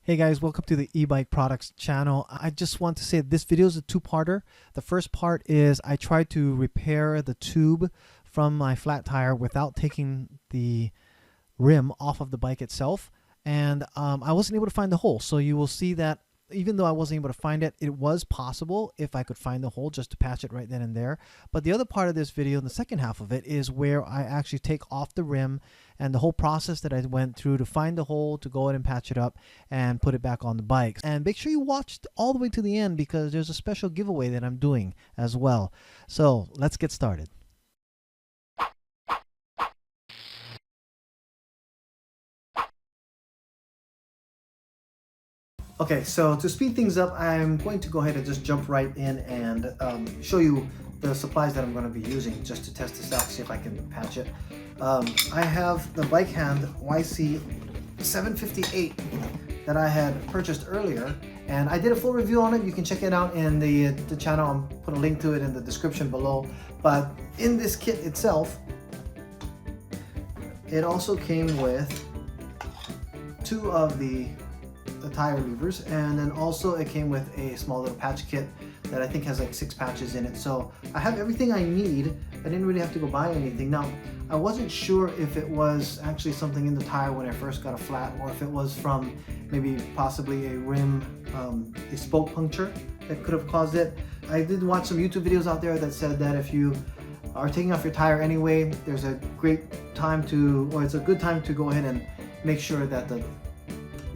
Hey guys, welcome to the Ebike Products channel. I just want to say this video is a two-parter. The first part is I tried to repair the tube from my flat tire without taking the rim off of the bike itself, and I wasn't able to find the hole. So you will see that even though I wasn't able to find it, it was possible if I could find the hole just to patch it right then and there. But the other part of this video, in the second half of it, is where I actually take off the rim and the whole process that I went through to find the hole, to go ahead and patch it up and put it back on the bike. And make sure you watch all the way to the end because there's a special giveaway that I'm doing as well. So let's get started. Okay, so to speed things up, I'm going to go ahead and just jump right in and show you the supplies that I'm going to be using just to test this out, see if I can patch it. I have the bike hand YC758 that I had purchased earlier, and I did a full review on it. You can check it out in the channel. I'll put a link to it in the description below. But in this kit itself, it also came with two of the tire levers, and then also it came with a small little patch kit that I think has like 6 patches in it. So I have everything I need. I didn't really have to go buy anything. Now, I wasn't sure if it was actually something in the tire when I first got a flat, or if it was from maybe possibly a rim, a spoke puncture that could have caused it. I did watch some YouTube videos out there that said that if you are taking off your tire anyway, there's a great time to, or it's a good time to go ahead and make sure that the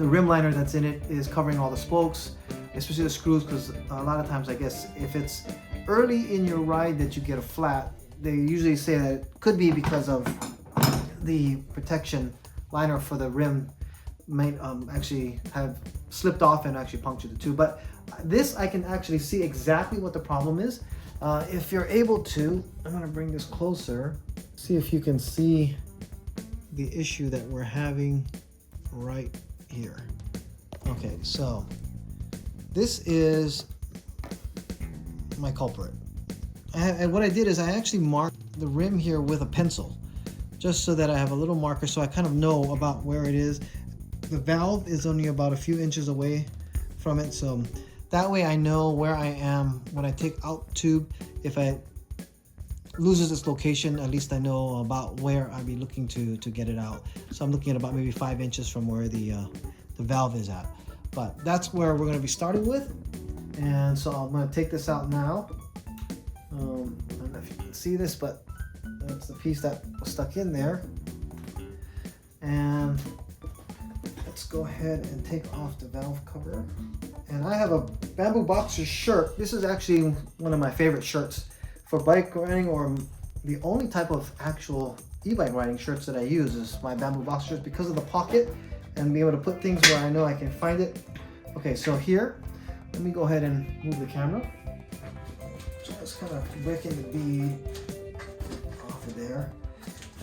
rim liner that's in it is covering all the spokes, especially the screws, because a lot of times, I guess, if it's early in your ride that you get a flat, they usually say that it could be because of the protection liner for the rim might actually have slipped off and actually punctured the tube. But this, I can actually see exactly what the problem is. If you're able to, I'm going to bring this closer, see if you can see the issue that we're having right here. Okay, so this is my culprit. And what I did is I actually marked the rim here with a pencil, just so that I have a little marker so I kind of know about where it is. The valve is only about a few inches away from it, so that way I know where I am when I take out the tube. If it loses its location, at least I know about where I'd be looking to get it out. So I'm looking at about maybe 5 inches from where the valve is at. But that's where we're going to be starting with. And so I'm going to take this out now. I don't know if you can see this, but that's the piece that was stuck in there. And let's go ahead and take off the valve cover. And I have a bamboo boxer shirt. This is actually one of my favorite shirts for bike riding, or the only type of actual e-bike riding shirts that I use is my bamboo boxer shirts because of the pocket and be able to put things where I know I can find it. Okay, so here, let me go ahead and move the camera. Just kind of breaking the bead off of there.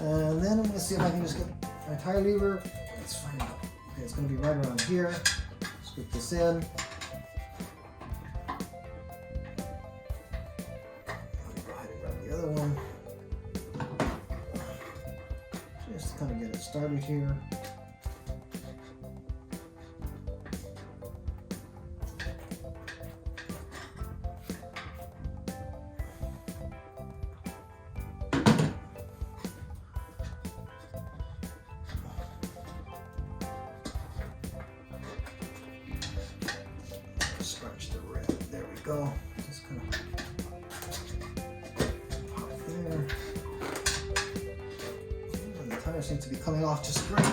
And then I'm gonna see if I can just get my tire lever. Let's find out. Okay, it's gonna be right around here. Scoop this in. The other one, just to kind of get it started here. Scratch the rim. There we go. Just kind of seems to be coming off just great.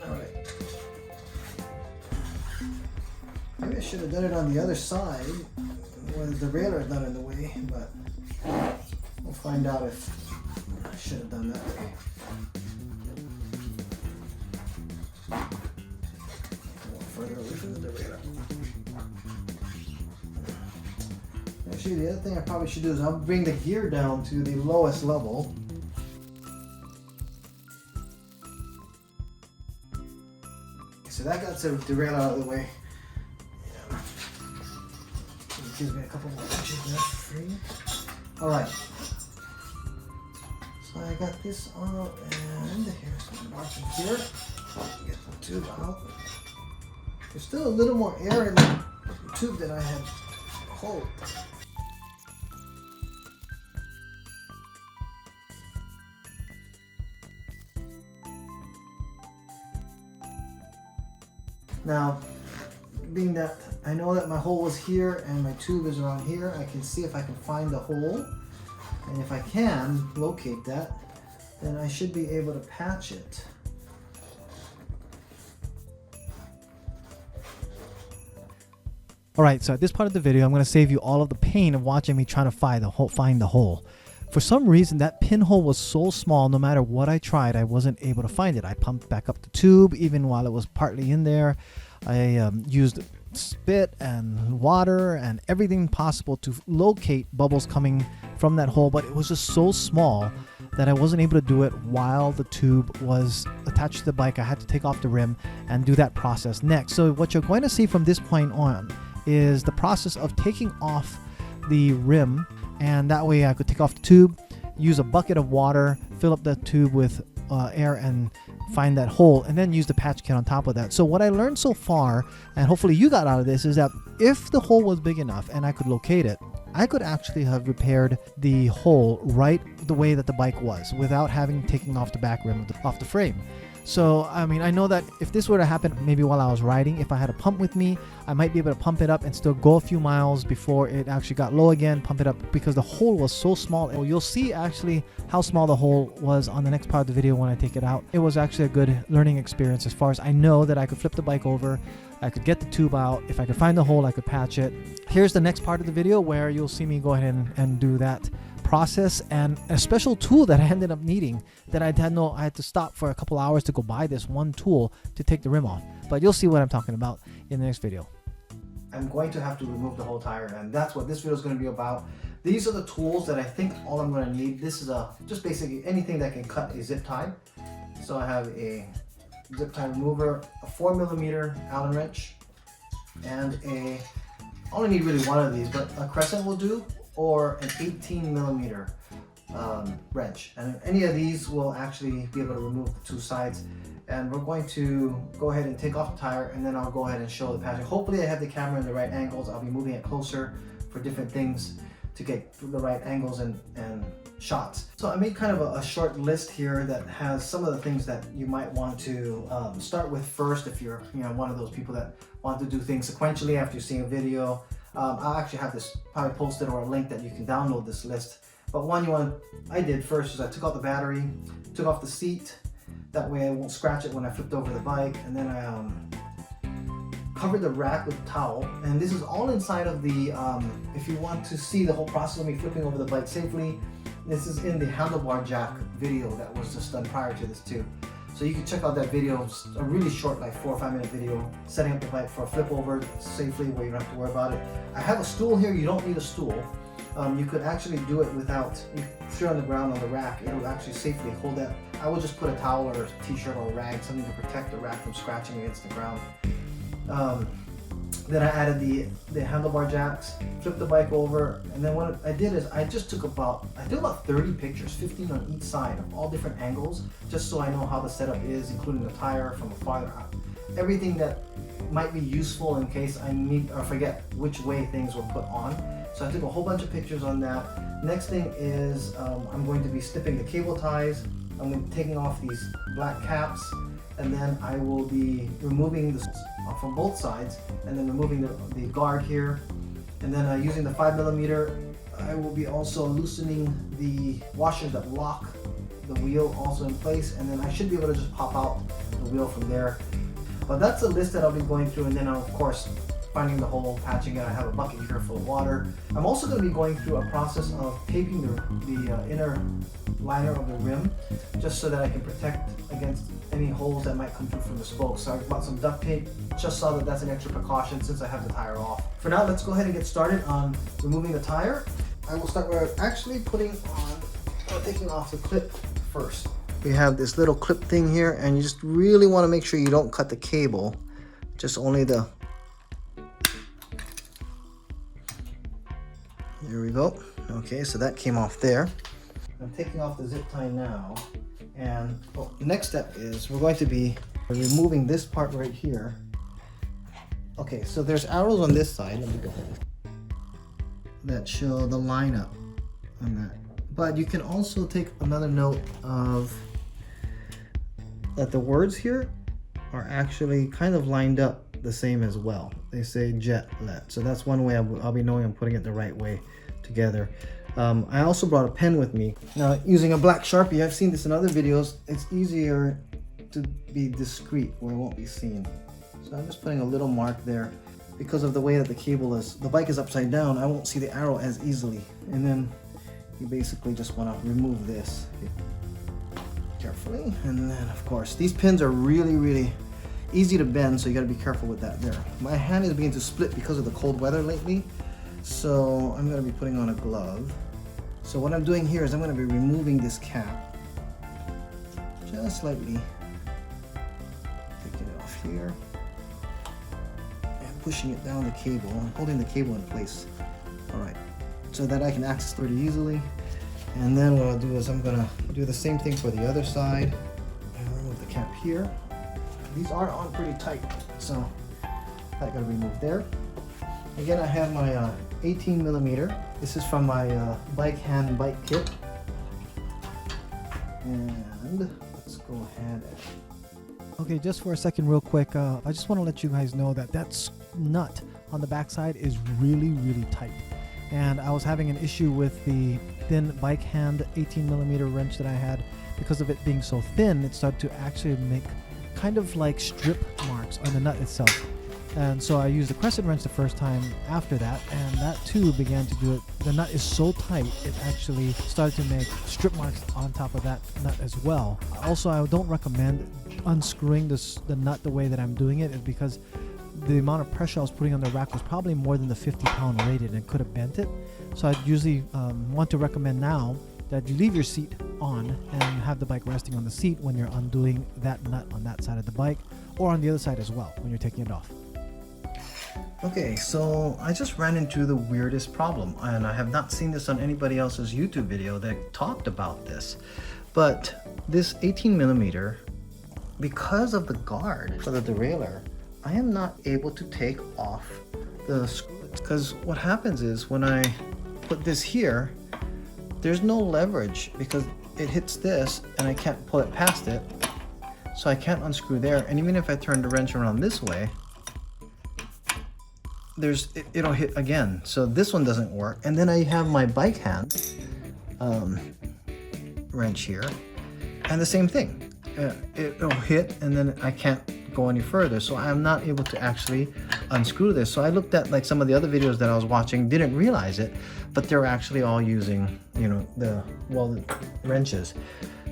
Alright. Maybe I should have done it on the other side where the derailleur is not in the way, but we'll find out if I should have done that way. More further away from the derailleur. Actually, the other thing I probably should do is I'll bring the gear down to the lowest level. So that got the derailleur out of the way. Yeah. It gives me a couple more inches left free. Alright. So I got this out, and here's some marking here. Get the tube out. There's still a little more air in the tube than I had hoped. Now, being that I know that my hole was here and my tube is around here, I can see if I can find the hole. And if I can locate that, then I should be able to patch it. Alright, so at this part of the video, I'm going to save you all of the pain of watching me trying to find the hole. For some reason, that pinhole was so small, no matter what I tried, I wasn't able to find it. I pumped back up the tube, even while it was partly in there. I used spit and water and everything possible to locate bubbles coming from that hole, but it was just so small that I wasn't able to do it while the tube was attached to the bike. I had to take off the rim and do that process next. So what you're going to see from this point on is the process of taking off the rim, and that way I could take off the tube, use a bucket of water, fill up the tube with air and find that hole, and then use the patch kit on top of that. So what I learned so far, and hopefully you got out of this, is that if the hole was big enough and I could locate it, I could actually have repaired the hole right the way that the bike was without having taken off the back rim off the frame. So, I mean, I know that if this were to happen maybe while I was riding, if I had a pump with me, I might be able to pump it up and still go a few miles before it actually got low again, pump it up, because the hole was so small. And you'll see actually how small the hole was on the next part of the video when I take it out. It was actually a good learning experience as far as I know that I could flip the bike over, I could get the tube out. If I could find the hole, I could patch it. Here's the next part of the video where you'll see me go ahead and do that process, and a special tool that I ended up needing that I had to stop for a couple hours to go buy this one tool to take the rim off. But you'll see what I'm talking about in the next video. I'm going to have to remove the whole tire, and that's what this video is going to be about. These are the tools that I think all I'm going to need. This is just basically anything that can cut a zip tie. So I have a zip tie remover, a 4mm Allen wrench, and I only need really one of these, but a crescent will do, or an 18mm wrench, and any of these will actually be able to remove the two sides. And we're going to go ahead and take off the tire, and then I'll go ahead and show the patching. Hopefully I have the camera in the right angles. I'll be moving it closer for different things to get the right angles and shots. So I made kind of a short list here that has some of the things that you might want to start with first if you're one of those people that want to do things sequentially after you're seeing a video. I'll actually have this probably posted or a link that you can download this list. But one I did first is I took out the battery, took off the seat. That way I won't scratch it when I flipped over the bike. And then I covered the rack with a towel. And this is all inside of the, if you want to see the whole process of me flipping over the bike safely, this is in the handlebar jack video that was just done prior to this too. So you can check out that video, a really short, like 4 or 5 minute video, setting up the bike for a flip over safely where you don't have to worry about it. I have a stool here. You don't need a stool. You could actually do it without, you put it on the ground on the rack, it'll actually safely hold that. I will just put a towel or a t-shirt or a rag, something to protect the rack from scratching against the ground. Then I added the handlebar jacks, flipped the bike over, and then what I did is I just took about 30 pictures, 15 on each side of all different angles, just so I know how the setup is, including the tire from a farther out. Everything that might be useful in case I need or forget which way things were put on. So I took a whole bunch of pictures on that. Next thing is I'm going to be snipping the cable ties. I'm going to be taking off these black caps, and then I will be removing this from both sides, and then removing the guard here. And then using the 5mm, I will be also loosening the washers that lock the wheel also in place, and then I should be able to just pop out the wheel from there. But that's the list that I'll be going through, and then of course finding the hole, patching it. I have a bucket here full of water. I'm also going to be going through a process of taping the inner liner of the rim, just so that I can protect against any holes that might come through from the spokes. So I bought some duct tape, just so that that's an extra precaution since I have the tire off. For now, let's go ahead and get started on removing the tire. I will start with actually taking off the clip first. We have this little clip thing here, and you just really want to make sure you don't cut the cable, just only the. There we go. Okay, so that came off there. I'm taking off the zip tie now, and the next step is we're going to be removing this part right here, Okay, so there's arrows on this side. Let me go that show the lineup on that. But you can also take another note of that the words here are actually kind of lined up the same as well. They say jet let. So that's one way I'll be knowing I'm putting it the right way together. I also brought a pen with me. Now, using a black Sharpie, I've seen this in other videos. It's easier to be discreet where it won't be seen. So I'm just putting a little mark there. Because of the way that the bike is upside down, I won't see the arrow as easily. And then you basically just want to remove this carefully. And then, of course, these pins are really easy to bend, so you got to be careful with that there. My hand is beginning to split because of the cold weather lately, so I'm going to be putting on a glove. So what I'm doing here is I'm going to be removing this cap just slightly, taking it off here and pushing it down the cable and holding the cable in place. All right, so that I can access pretty easily. And then what I'll do is I'm going to do the same thing for the other side and remove the cap here. These are on pretty tight, so that got removed there. Again, I have my 18 millimeter. This is from my bike kit. And let's go ahead. Okay, just for a second real quick, I just want to let you guys know that nut on the backside is really tight. And I was having an issue with the thin bike hand 18 millimeter wrench that I had. Because of it being so thin, it started to actually make kind of like strip marks on the nut itself. And so I used the crescent wrench the first time after that, and that too began to do it. The nut is so tight, it actually started to make strip marks on top of that nut as well. Also, I don't recommend unscrewing the nut the way that I'm doing it, is because the amount of pressure I was putting on the rack was probably more than the 50-pound rated and could have bent it. So I'd usually want to recommend now that you leave your seat on and have the bike resting on the seat when you're undoing that nut on that side of the bike, or on the other side as well when you're taking it off. Okay, so I just ran into the weirdest problem, and I have not seen this on anybody else's YouTube video that talked about this. But this 18 millimeter, because of the guard for the derailleur, I am not able to take off the screw. Because what happens is when I put this here, there's no leverage because it hits this and I can't pull it past it. So I can't unscrew there. And even if I turn the wrench around this way, it'll hit again. So this one doesn't work. And then I have my bike hand wrench here, and the same thing. It'll hit and then I can't go any further. So I'm not able to actually unscrew this. So I looked at like some of the other videos that I was watching, didn't realize it, but they're actually all using, the wrenches.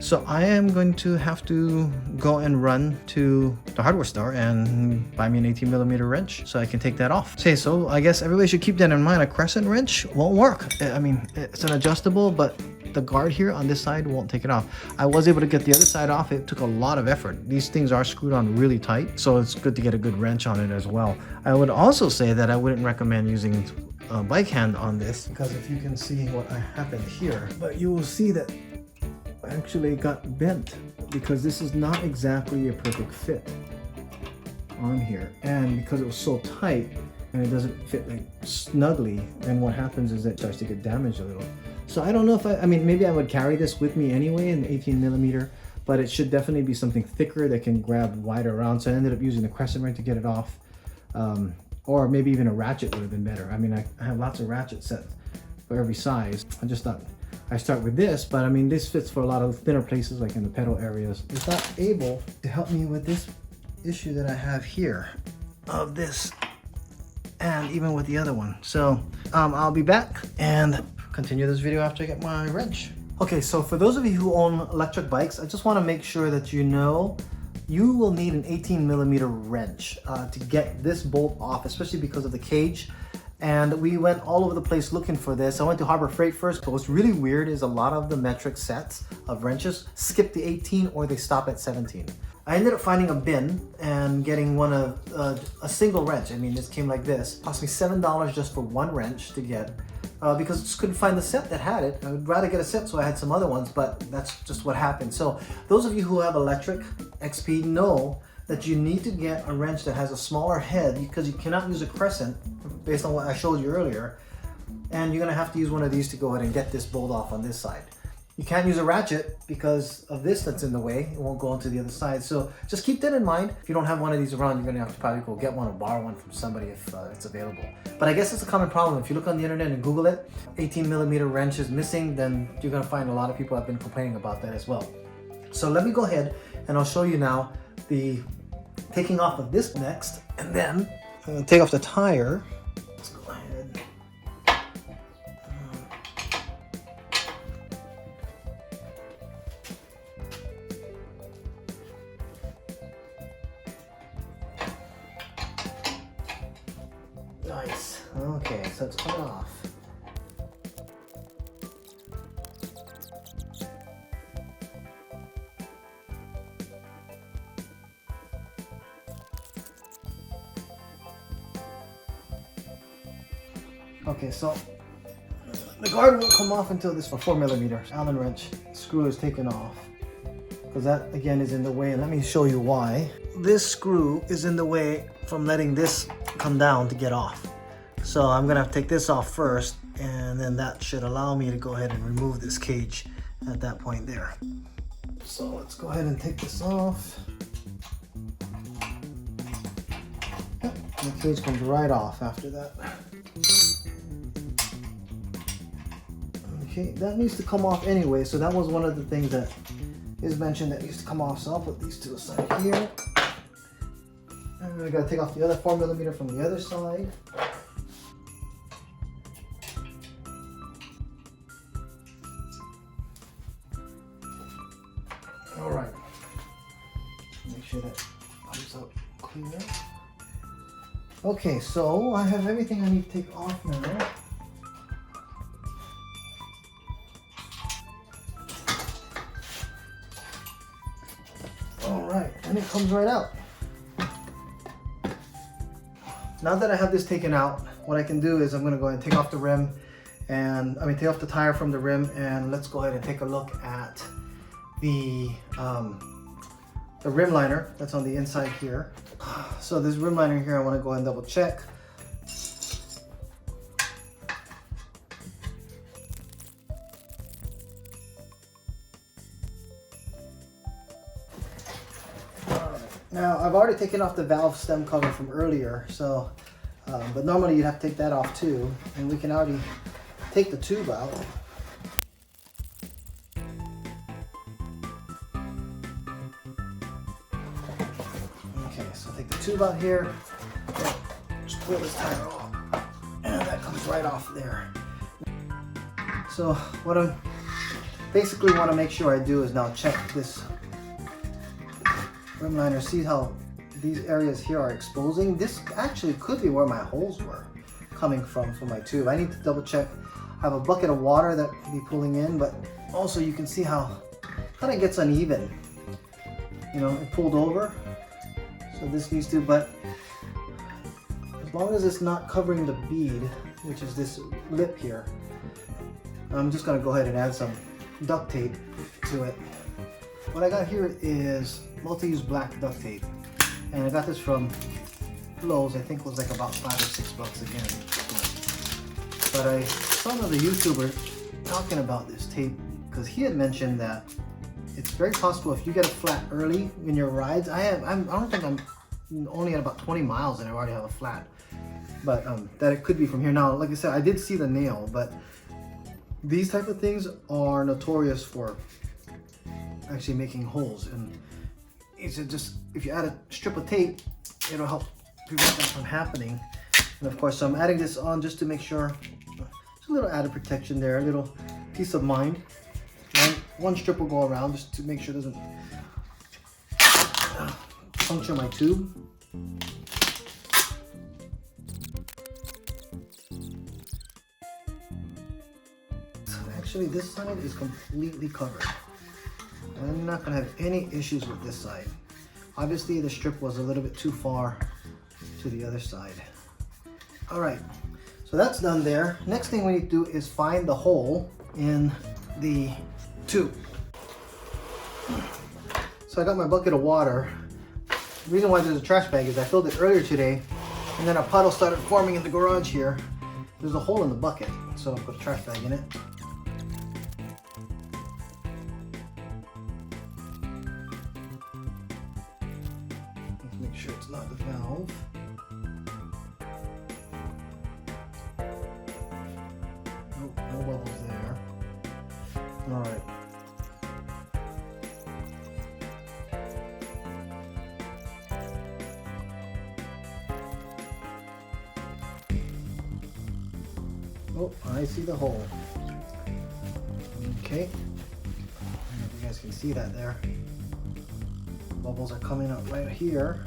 So I am going to have to go and run to the hardware store and buy me an 18 millimeter wrench so I can take that off. Okay, so I guess everybody should keep that in mind. A crescent wrench won't work. I mean, it's an adjustable, but the guard here on this side won't take it off. I was able to get the other side off. It took a lot of effort. These things are screwed on really tight, so it's good to get a good wrench on it as well. I would also say that I wouldn't recommend using a bike hand on this, because if you can see what happened here, but you will see that actually got bent because this is not exactly a perfect fit on here, and because it was so tight and it doesn't fit like snugly, then what happens is it starts to get damaged a little. So I don't know if I mean maybe I would carry this with me anyway in 18 millimeter, but it should definitely be something thicker that can grab wider around. So I ended up using the crescent wrench to get it off, or maybe even a ratchet would have been better. I mean, I have lots of ratchet sets for every size. I just thought I start with this, but I mean, this fits for a lot of thinner places like in the pedal areas. It's not able to help me with this issue that I have here of this, and even with the other one. So I'll be back and continue this video after I get my wrench. Okay, so for those of you who own electric bikes, I just want to make sure that you know you will need an 18 millimeter wrench to get this bolt off, especially because of the cage. And we went all over the place looking for this. I went to Harbor Freight first, but what's really weird is a lot of the metric sets of wrenches skip the 18 or they stop at 17. I ended up finding a bin and getting one of a single wrench. I mean, this came like this. It cost me $7 just for one wrench to get, because I just couldn't find the set that had it. I would rather get a set, so I had some other ones, but that's just what happened. So those of you who have Lectric XP know that you need to get a wrench that has a smaller head, because you cannot use a crescent based on what I showed you earlier. And you're gonna have to use one of these to go ahead and get this bolt off on this side. You can't use a ratchet because of this that's in the way. It won't go onto the other side. So just keep that in mind. If you don't have one of these around, you're gonna have to probably go get one or borrow one from somebody if it's available. But I guess it's a common problem. If you look on the internet and Google it, 18mm wrench is missing, then you're gonna find a lot of people have been complaining about that as well. So let me go ahead and I'll show you now the taking off of this next, and then I'm gonna take off the tire. Let's go ahead. Nice. Okay, so it's coming off. Okay, so the guard won't come off until this 4mm Allen wrench screw is taken off, because that again is in the way. And let me show you why. This screw is in the way from letting this come down to get off. So I'm gonna have to take this off first, and then that should allow me to go ahead and remove this cage at that point there. So let's go ahead and take this off. Yep, the cage comes right off after that. Okay, that needs to come off anyway, so that was one of the things that is mentioned that needs to come off. So I'll put these to the side here. And then we gotta take off the other 4mm from the other side. All right, make sure that comes out clear. Okay, so I have everything I need to take off now. All right, and it comes right out. Now that I have this taken out, what I can do is I'm gonna go ahead and take off the rim, and take off the tire from the rim, and let's go ahead and take a look at the rim liner that's on the inside here. So this rim liner here, I want to go ahead and double check. Now I've already taken off the valve stem cover from earlier, so but normally you'd have to take that off too, and we can already take the tube out. Okay, so take the tube out here, just pull this tire off, and that comes right off there. So what I basically want to make sure I do is now check this rim liner, see how these areas here are exposing. This actually could be where my holes were coming from for my tube. I need to double check. I have a bucket of water that can be pulling in, but also you can see how it kind of gets uneven. You know, it pulled over. So this needs to, but as long as it's not covering the bead, which is this lip here, I'm just gonna go ahead and add some duct tape to it. What I got here is multi-use black duct tape, and I got this from Lowe's. I think it was like about $5 or $6 again. But I saw another YouTuber talking about this tape, because he had mentioned that it's very possible if you get a flat early in your rides. I don't think I'm only at about 20 miles and I already have a flat, but that it could be from here. Now, like I said, I did see the nail, but these type of things are notorious for actually making holes, and it's just, if you add a strip of tape, it'll help prevent that from happening. And of course, so I'm adding this on just to make sure, just a little added protection there, a little peace of mind. One strip will go around just to make sure it doesn't puncture my tube. So actually this side is completely covered. I'm not gonna have any issues with this side. Obviously the strip was a little bit too far to the other side. All right, so that's done there. Next thing we need to do is find the hole in the tube. So I got my bucket of water. The reason why there's a trash bag is I filled it earlier today, and then a puddle started forming in the garage here. There's a hole in the bucket, so I put a trash bag in it. Let's make sure it's not the valve. Nope, no bubbles there. All right. Oh, I see the hole. Okay. I don't know if you guys can see that there. Bubbles are coming up right here.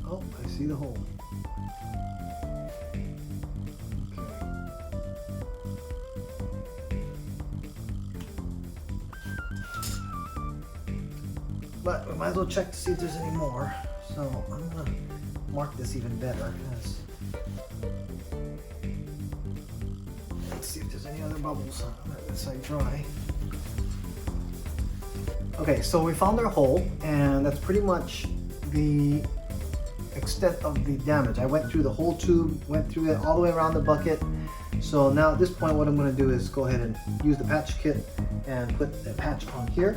Oh, I see the hole. Okay. But we might as well check to see if there's any more. So I'm gonna mark this even better. Let's see if there's any other bubbles. Let this side dry. Okay, so we found our hole, and that's pretty much the extent of the damage. I went through the whole tube, went through it all the way around the bucket. So now at this point, what I'm going to do is go ahead and use the patch kit and put the patch on here.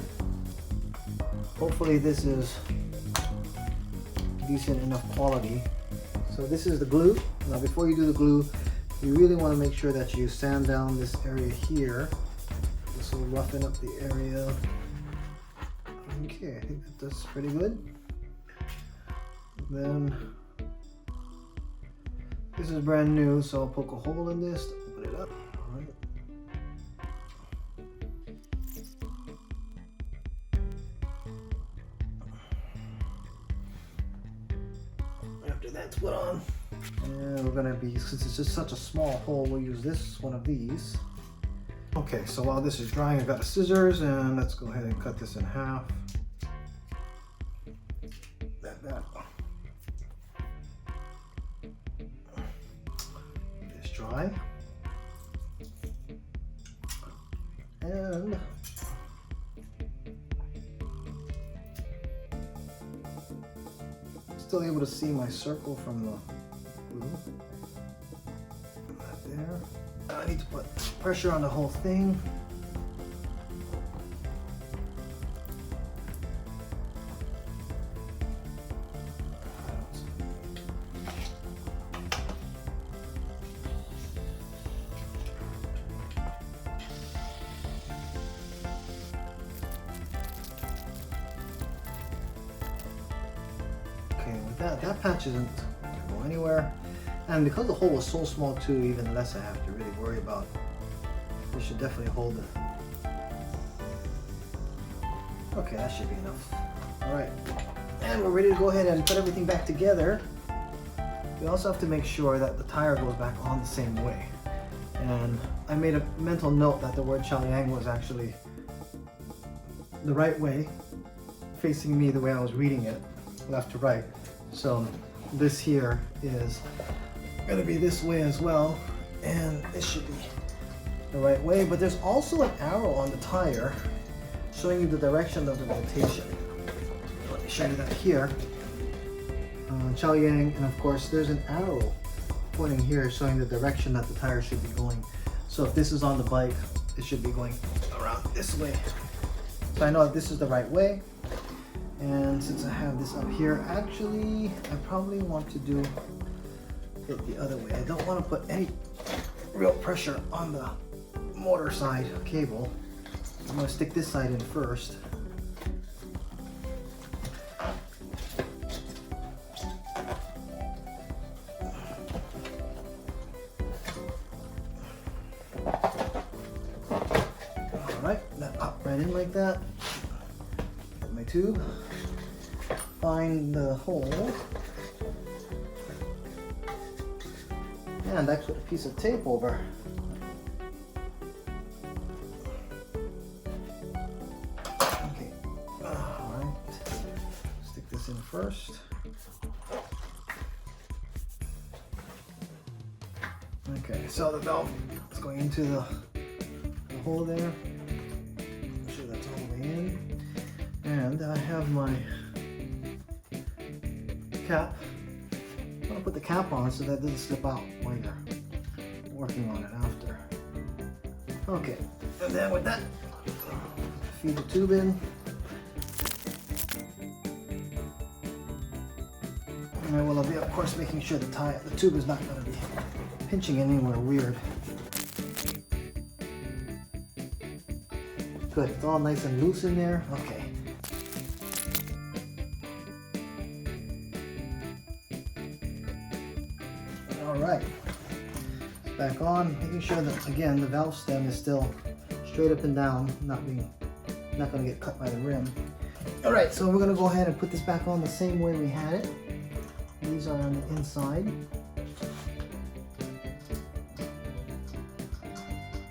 Hopefully this is decent enough quality. So this is the glue. Now before you do the glue, you really want to make sure that you sand down this area here. This will roughen up the area. Okay, I think that's pretty good. Then this is brand new, so I'll poke a hole in this to open it up. All right. After that's put on, and we're gonna be, since it's just such a small hole, we'll use this one of these. Okay, so while this is drying, I got the scissors, and let's go ahead and cut this in half. That. This dry, and still able to see my circle from the glue. Put that there. I need to put pressure on the whole thing. Okay, with that patch isn't going to go anywhere. And because the hole was so small too, even less I have to really worry about. This should definitely hold it. Okay, that should be enough. All right, and we're ready to go ahead and put everything back together. We also have to make sure that the tire goes back on the same way. And I made a mental note that the word Chaoyang was actually the right way, facing me the way I was reading it, left to right. So this here is going to be this way as well, and this should be the right way. But there's also an arrow on the tire showing you the direction of the rotation. Let me show you that here. Chaoyang, and of course there's an arrow pointing here showing the direction that the tire should be going. So if this is on the bike, it should be going around this way. So I know that this is the right way. And since I have this up here, actually I probably want to do it the other way. I don't want to put any real pressure on the motor side cable. I'm going to stick this side in first. Alright, that popped right in like that. Get my tube. Find the hole. And I put a piece of tape over. Okay, alright. Stick this in first. Okay, so the valve is going into the hole there. Make sure And I have my cap. I'm gonna put the cap on so that it doesn't slip out while you're working on it after. Okay, and then with that, feed the tube in. And I will be, of course, making sure the tube is not going to be pinching anywhere weird. Good, it's all nice and loose in there. Okay. All right, it's back on, making sure that, again, the valve stem is still straight up and down, not going to get cut by the rim. All right, so we're going to go ahead and put this back on the same way we had it. These are on the inside.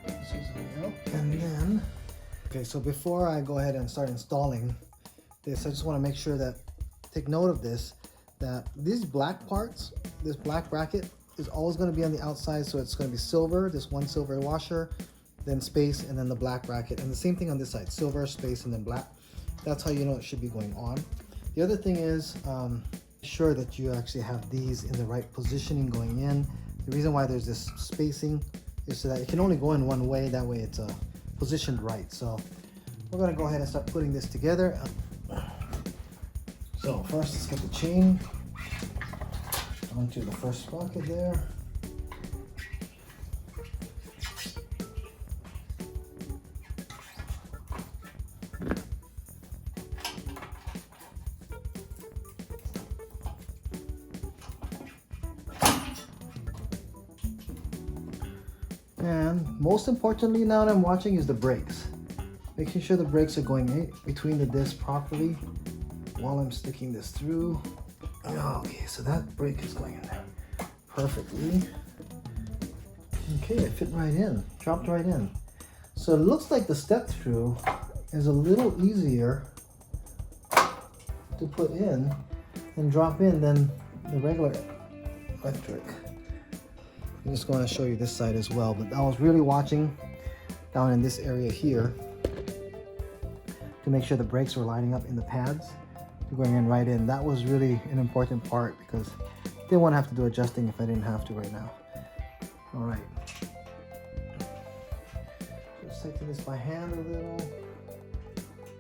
This is out. And then, okay, so before I go ahead and start installing this, I just want to make sure that, take note of this, that these black parts, this black bracket is always going to be on the outside, so it's going to be silver, this one silver washer, then space, and then the black bracket. And the same thing on this side, silver, space, and then black. That's how you know it should be going on. The other thing is, sure that you actually have these in the right positioning going in. The reason why there's this spacing is so that it can only go in one way, that way it's positioned right. So we're going to go ahead and start putting this together. So first, let's get the chain onto the first sprocket there. And most importantly, now that I'm watching, is the brakes. Making sure the brakes are going in between the discs properly while I'm sticking this through. Okay, so that brake is going in there perfectly. Okay, it fit right in, dropped right in. So it looks like the step-through is a little easier to put in and drop in than the regular electric. I'm just going to show you this side as well, but I was really watching down in this area here to make sure the brakes were lining up in the pads, going in right in. That was really an important part because I didn't want to have to do adjusting if I didn't have to right now. All right, just tighten this by hand a little,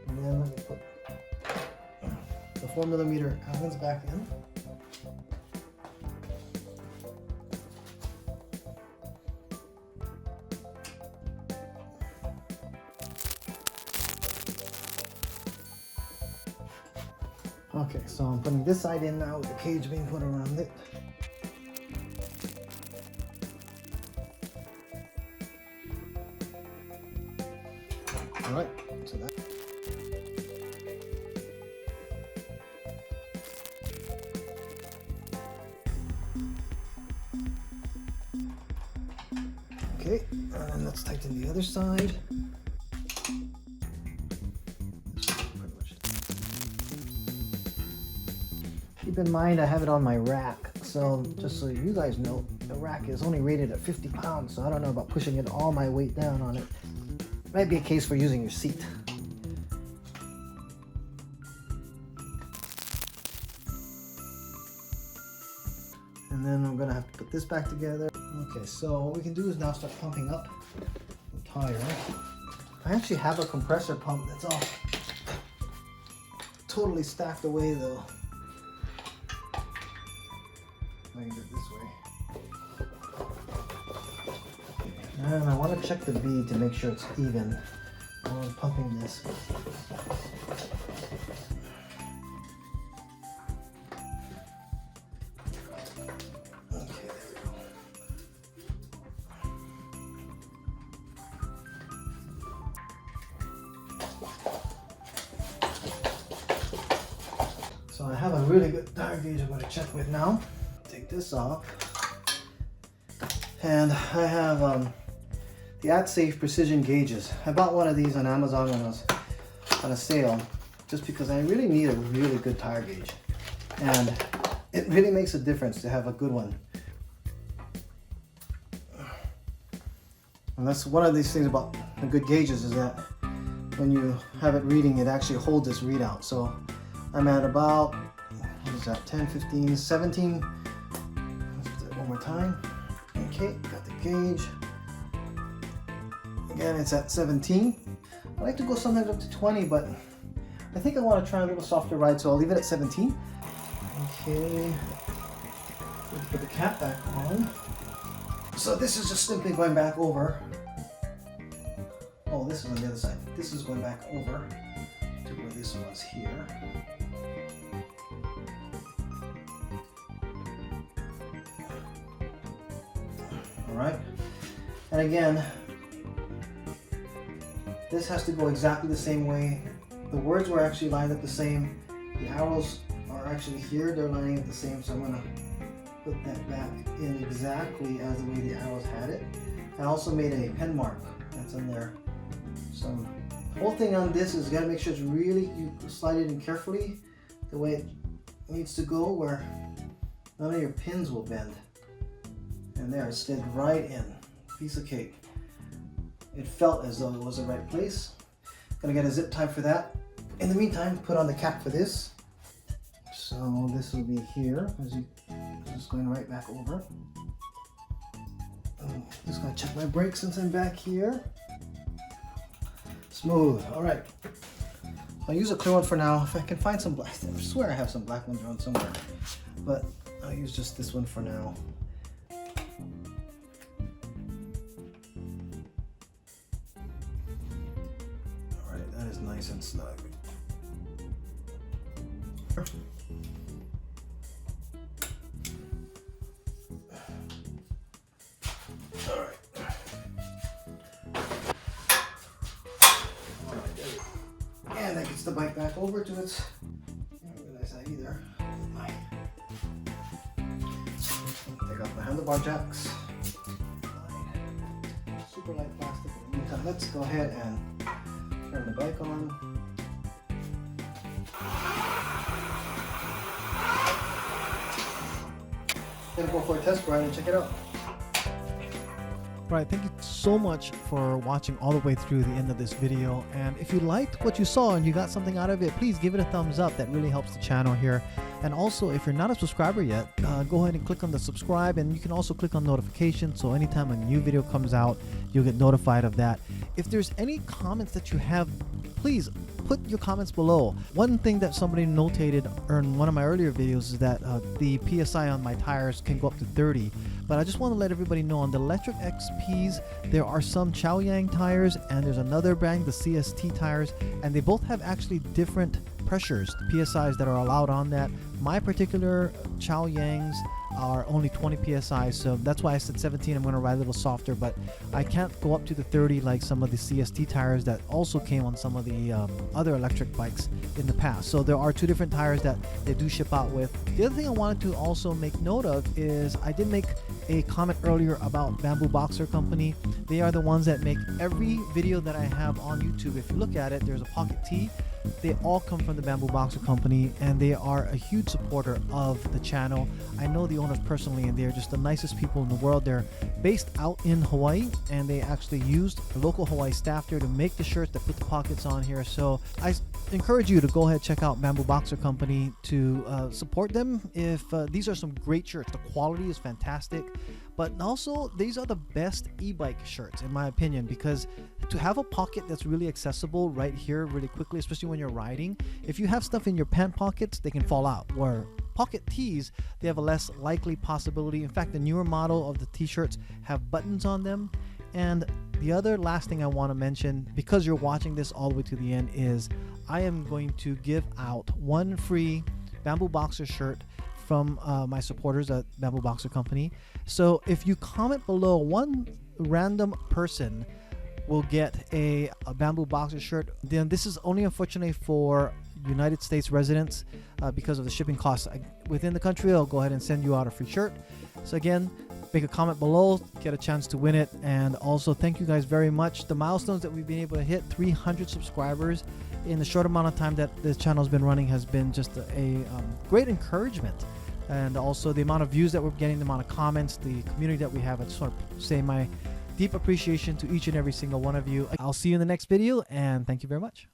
and then let me put the 4mm Allen's back in. Okay, so I'm putting this side in now with the cage being put around it. All right, so that. Okay, and let's tighten the other side. Keep in mind I have it on my rack, so just so you guys know, the rack is only rated at 50 pounds, so I don't know about pushing it all my weight down on it. Might be a case for using your seat. And then I'm gonna have to put this back together. Okay, so what we can do is now start pumping up the tire. I actually have a compressor pump that's all totally stacked away though. I can do it this way. And I want to check the bead to make sure it's even while I'm pumping this. Okay, there we go. So I have a really good tire gauge I'm going to check with now. Take this off, and I have the AdSafe precision gauges. I bought one of these on Amazon when I was on a sale, just because I really need a really good tire gauge, and it really makes a difference to have a good one. And that's one of these things about the good gauges, is that when you have it reading, it actually holds this readout. So I'm at about, what is that, 10, 15, 17. Let's do it one more time. Okay, got the gauge. Again, it's at 17. I like to go sometimes up to 20, but I think I want to try a little softer ride, so I'll leave it at 17. Okay, let's put the cap back on. So this is just simply going back over. Oh, this is on the other side. This is going back over to where this was here. All right, and again, this has to go exactly the same way. The words were actually lined up the same. The arrows are actually here, they're lining up the same, so I'm gonna put that back in exactly as the way the arrows had it. I also made a pen mark that's in there. So the whole thing on this is you gotta make sure it's really, you slide it in carefully the way it needs to go, where none of your pins will bend. And there, it slid right in. Piece of cake. It felt as though it was the right place. Gonna get a zip tie for that. In the meantime, put on the cap for this. So this will be here, as you just going right back over. Just gonna check my brakes since I'm back here. Smooth. All right. I'll use a clear one for now. If I can find some black, I swear I have some black ones around somewhere, but I'll use just this one for now. All right, that is nice and snug. And that gets the bike back over to its, I didn't realize that either. Take off the handlebar jacks. Super light plastic. In the meantime, let's go ahead and turn the bike on. Gonna go for a test ride and check it out. Right, thank you so much for watching all the way through the end of this video. And if you liked what you saw and you got something out of it, please give it a thumbs up. That really helps the channel here. And also, if you're not a subscriber yet, go ahead and click on the subscribe, and you can also click on notifications, so anytime a new video comes out, you'll get notified of that. If there's any comments that you have, please put your comments below. One thing that somebody notated in one of my earlier videos is that the PSI on my tires can go up to 30. But I just want to let everybody know on the Lectric XPs, there are some Chaoyang tires, and there's another brand, the CST tires, and they both have actually different pressures, the PSIs that are allowed on that. My particular Chaoyangs are only 20 PSI, so that's why I said 17. I'm going to ride a little softer, but I can't go up to the 30 like some of the CST tires that also came on some of the other electric bikes in the past. So there are two different tires that they do ship out with. The other thing I wanted to also make note of is I did make a comment earlier about Bamboo Boxer Company. They are the ones that make every video that I have on YouTube. If you look at it, there's a pocket tee. They all come from the Bamboo Boxer Company, and they are a huge supporter of the channel. I know the owners personally, and they're just the nicest people in the world. They're based out in Hawaii, and they actually used the local Hawaii staff there to make the shirts that put the pockets on here. So I encourage you to go ahead, check out Bamboo Boxer Company to support them. If these are some great shirts, the quality is fantastic, but also these are the best e-bike shirts in my opinion, because to have a pocket that's really accessible right here really quickly, especially when you're riding, if you have stuff in your pant pockets, they can fall out. Where pocket tees, they have a less likely possibility. In fact, the newer model of the t-shirts have buttons on them. And the other last thing I want to mention, because you're watching this all the way to the end, is I am going to give out one free Bamboo Boxer shirt from my supporters at Bamboo Boxer Company. So if you comment below, one random person will get a Bamboo Boxer shirt. Then this is only unfortunately for United States residents because of the shipping costs. Within the country, I'll go ahead and send you out a free shirt. So again, make a comment below, get a chance to win it. And also thank you guys very much. The milestones that we've been able to hit, 300 subscribers in the short amount of time that this channel has been running, has been just a great encouragement. And also the amount of views that we're getting, the amount of comments, the community that we have. I just want to say my Deep appreciation to each and every single one of you. I'll see you in the next video, and thank you very much.